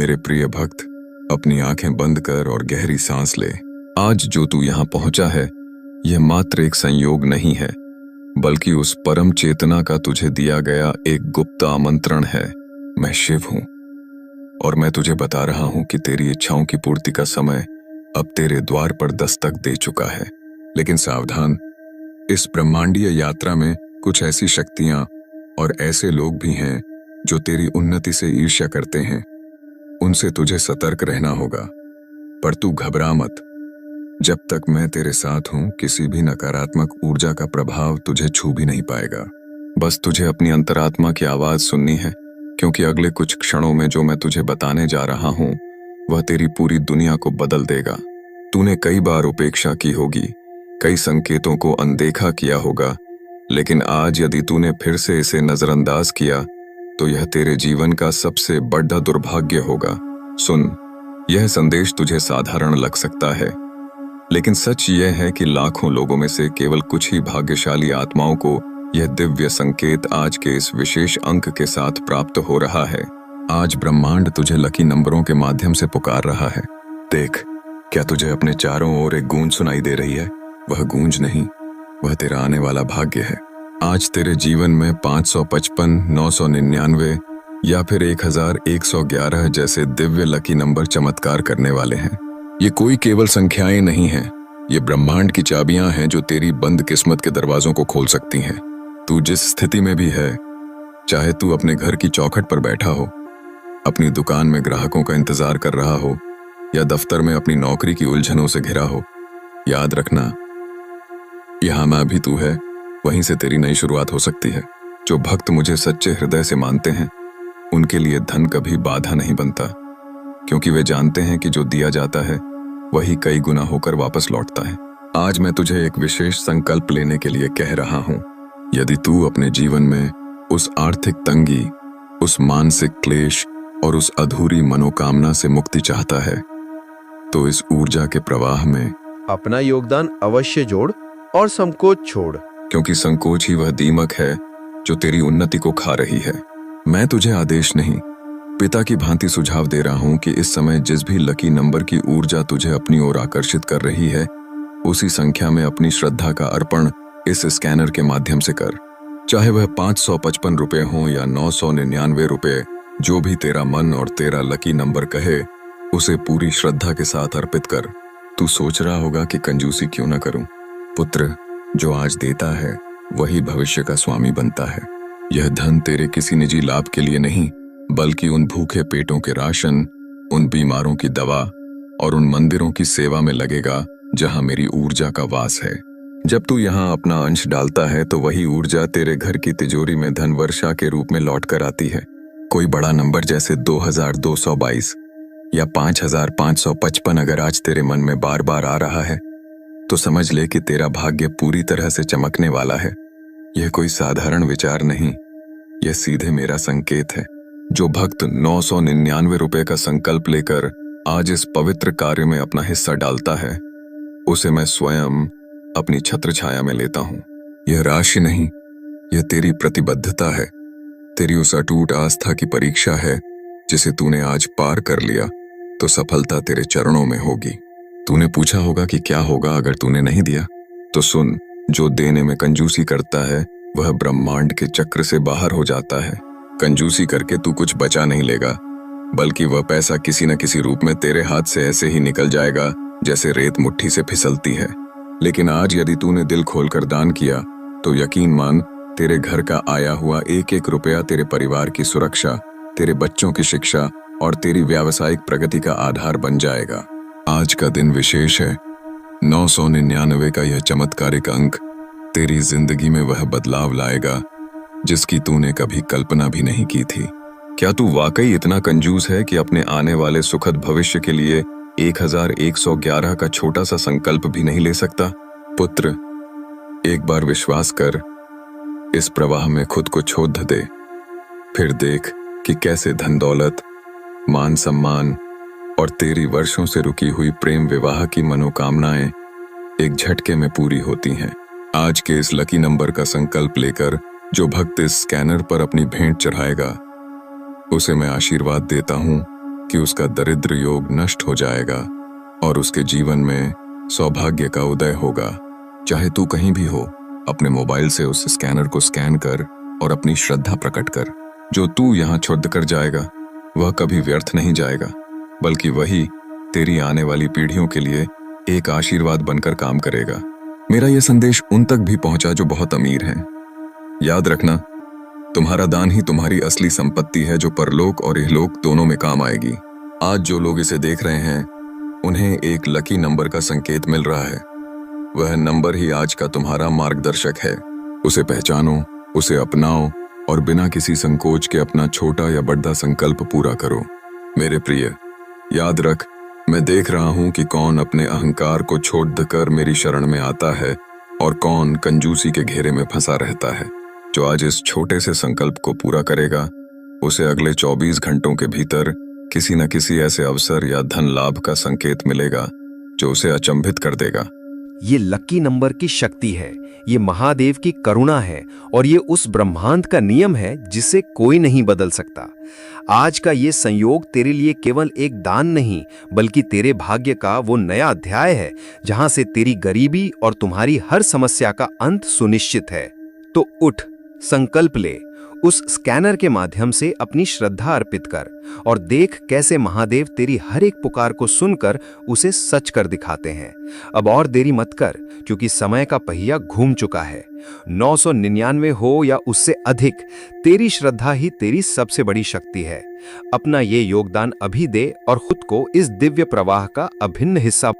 मेरे प्रिय भक्त, अपनी आंखें बंद कर और गहरी सांस ले। आज जो तू यहाँ पहुंचा है, यह मात्र एक संयोग नहीं है, बल्कि उस परम चेतना का तुझे दिया गया एक गुप्त आमंत्रण है। मैं शिव हूं और मैं तुझे बता रहा हूं कि तेरी इच्छाओं की पूर्ति का समय अब तेरे द्वार पर दस्तक दे चुका है। लेकिन सावधान, इस ब्रह्मांडीय यात्रा में कुछ ऐसी शक्तियां और ऐसे लोग भी हैं जो तेरी उन्नति से ईर्ष्या करते हैं। उनसे तुझे सतर्क रहना होगा। पर तू घबरा मत। जब तक मैं तेरे साथ हूं, किसी भी नकारात्मक ऊर्जा का प्रभाव तुझे छू भी नहीं पाएगा। बस तुझे अपनी अंतरात्मा की आवाज सुननी है, क्योंकि अगले कुछ क्षणों में जो मैं तुझे बताने जा रहा हूं, वह तेरी पूरी दुनिया को बदल देगा। तूने कई बार उपेक्षा की होगी, कई संकेतों को अनदेखा किया होगा, लेकिन आज यदि तूने फिर से इसे नजरअंदाज किया तो यह तेरे जीवन का सबसे बड़ा दुर्भाग्य होगा। सुन, यह संदेश तुझे साधारण लग सकता है, लेकिन सच यह है कि लाखों लोगों में से केवल कुछ ही भाग्यशाली आत्माओं को यह दिव्य संकेत आज के इस विशेष अंक के साथ प्राप्त हो रहा है। आज ब्रह्मांड तुझे लकी नंबरों के माध्यम से पुकार रहा है। देख, क्या तुझे अपने चारों ओर एक गूंज सुनाई दे रही है? वह गूंज नहीं, वह तेरा आने वाला भाग्य है। आज तेरे जीवन में 555, 999 या फिर 1111 जैसे दिव्य लकी नंबर चमत्कार करने वाले हैं। ये कोई केवल संख्याएं नहीं हैं, ये ब्रह्मांड की चाबियां हैं जो तेरी बंद किस्मत के दरवाजों को खोल सकती हैं। तू जिस स्थिति में भी है, चाहे तू अपने घर की चौखट पर बैठा हो, अपनी दुकान में ग्राहकों का इंतजार कर रहा हो, या दफ्तर में अपनी नौकरी की उलझनों से घिरा हो, याद रखना, यहां मैं भी तू है, वहीं से तेरी नई शुरुआत हो सकती है। जो भक्त मुझे सच्चे हृदय से मानते हैं, उनके लिए धन कभी बाधा नहीं बनता, क्योंकि वे जानते हैं कि जो दिया जाता है वही कई गुना होकर वापस लौटता है। आज मैं तुझे एक विशेष संकल्प लेने के लिए कह रहा हूं। यदि तू अपने जीवन में उस आर्थिक तंगी, उस मानसिक क्लेश और उस अधूरी मनोकामना से मुक्ति चाहता है, तो इस ऊर्जा के प्रवाह में अपना योगदान अवश्य जोड़ और संकोच छोड़, क्योंकि संकोच ही वह दीमक है जो तेरी उन्नति को खा रही है। मैं तुझे आदेश नहीं, पिता की भांति सुझाव दे रहा हूं कि इस समय जिस भी लकी नंबर की ऊर्जा तुझे अपनी ओर आकर्षित कर रही है, उसी संख्या में अपनी श्रद्धा का अर्पण इस स्कैनर के माध्यम से कर। चाहे वह 555 रुपए हो या 999 रुपए, जो भी तेरा मन और तेरा लकी नंबर कहे, उसे पूरी श्रद्धा के साथ अर्पित कर। तू सोच रहा होगा कि कंजूसी क्यों ना करूं। पुत्र, जो आज देता है वही भविष्य का स्वामी बनता है। यह धन तेरे किसी निजी लाभ के लिए नहीं, बल्कि उन भूखे पेटों के राशन, उन बीमारों की दवा और उन मंदिरों की सेवा में लगेगा जहां मेरी ऊर्जा का वास है। जब तू यहां अपना अंश डालता है तो वही ऊर्जा तेरे घर की तिजोरी में धन वर्षा के रूप में लौट कर आती है। कोई बड़ा नंबर जैसे 2222 या 5555 अगर आज तेरे मन में बार बार आ रहा है, तो समझ ले कि तेरा भाग्य पूरी तरह से चमकने वाला है। यह कोई साधारण विचार नहीं, यह सीधे मेरा संकेत है। जो भक्त 999 रुपए का संकल्प लेकर आज इस पवित्र कार्य में अपना हिस्सा डालता है, उसे मैं स्वयं अपनी छत्र छाया में लेता हूं। यह राशि नहीं, यह तेरी प्रतिबद्धता है, तेरी उस अटूट आस्था की परीक्षा है जिसे तूने आज पार कर लिया तो सफलता तेरे चरणों में होगी। तूने पूछा होगा कि क्या होगा अगर तूने नहीं दिया, तो सुन, जो देने में कंजूसी करता है वह ब्रह्मांड के चक्र से बाहर हो जाता है। कंजूसी करके तू कुछ बचा नहीं लेगा, बल्कि वह पैसा किसी न किसी रूप में तेरे हाथ से ऐसे ही निकल जाएगा जैसे रेत मुट्ठी से फिसलती है। लेकिन आज यदि तूने दिल खोलकर दान किया, तो यकीन मान, तेरे घर का आया हुआ एक एक रुपया तेरे परिवार की सुरक्षा, तेरे बच्चों की शिक्षा और तेरी व्यावसायिक प्रगति का आधार बन जाएगा। आज का दिन विशेष है। 999 का यह चमत्कारिक अंक तेरी जिंदगी में वह बदलाव लाएगा जिसकी तूने कभी कल्पना भी नहीं की थी। क्या तू वाकई इतना कंजूस है कि अपने आने वाले सुखद भविष्य के लिए 1111 का छोटा सा संकल्प भी नहीं ले सकता? पुत्र, एक बार विश्वास कर, इस प्रवाह में खुद को छोड़ दे, फिर देख कि कैसे धन दौलत, मान सम्मान और तेरी वर्षों से रुकी हुई प्रेम विवाह की मनोकामनाएं एक झटके में पूरी होती हैं। आज के इस लकी नंबर का संकल्प लेकर जो भक्त इस स्कैनर पर अपनी भेंट चढ़ाएगा, उसे मैं आशीर्वाद देता हूं कि उसका दरिद्र योग नष्ट हो जाएगा और उसके जीवन में सौभाग्य का उदय होगा। चाहे तू कहीं भी हो, अपने मोबाइल से उस स्कैनर को स्कैन कर और अपनी श्रद्धा प्रकट कर। जो तू यहाँ क्षुद्ध कर जाएगा वह कभी व्यर्थ नहीं जाएगा, बल्कि वही तेरी आने वाली पीढ़ियों के लिए एक आशीर्वाद बनकर काम करेगा। मेरा यह संदेश उन तक भी पहुंचा जो बहुत अमीर हैं। याद रखना, तुम्हारा दान ही तुम्हारी असली संपत्ति है जो परलोक और इहलोक दोनों में काम आएगी। आज जो लोग इसे देख रहे हैं उन्हें एक लकी नंबर का संकेत मिल रहा है। वह नंबर ही आज का तुम्हारा मार्गदर्शक है। उसे पहचानो, उसे अपनाओ और बिना किसी संकोच के अपना छोटा या बड़ा संकल्प पूरा करो। मेरे प्रिय, याद रख, मैं देख रहा हूं कि कौन अपने अहंकार को छोड़ कर मेरी शरण में आता है और कौन कंजूसी के घेरे में फंसा रहता है। जो आज इस छोटे से संकल्प को पूरा करेगा उसे अगले 24 घंटों के भीतर किसी न किसी ऐसे अवसर या धन लाभ का संकेत मिलेगा जो उसे अचंभित कर देगा। ये लकी नंबर की शक्ति है, ये महादेव की करुणा है और ये उस ब्रह्मांड का नियम है जिसे कोई नहीं बदल सकता। आज का ये संयोग तेरे लिए केवल एक दान नहीं, बल्कि तेरे भाग्य का वो नया अध्याय है जहां से तेरी गरीबी और तुम्हारी हर समस्या का अंत सुनिश्चित है। तो उठ, संकल्प ले, उस स्कैनर के माध्यम से अपनी श्रद्धा अर्पित कर और देख कैसे महादेव तेरी हर एक पुकार को सुनकर उसे सच कर दिखाते हैं। अब और देरी मत कर, क्योंकि समय का पहिया घूम चुका है। 999 हो या उससे अधिक, तेरी श्रद्धा ही तेरी सबसे बड़ी शक्ति है। अपना ये योगदान अभी दे और खुद को इस दिव्य प्रवाह का अभिन्न हिस्सा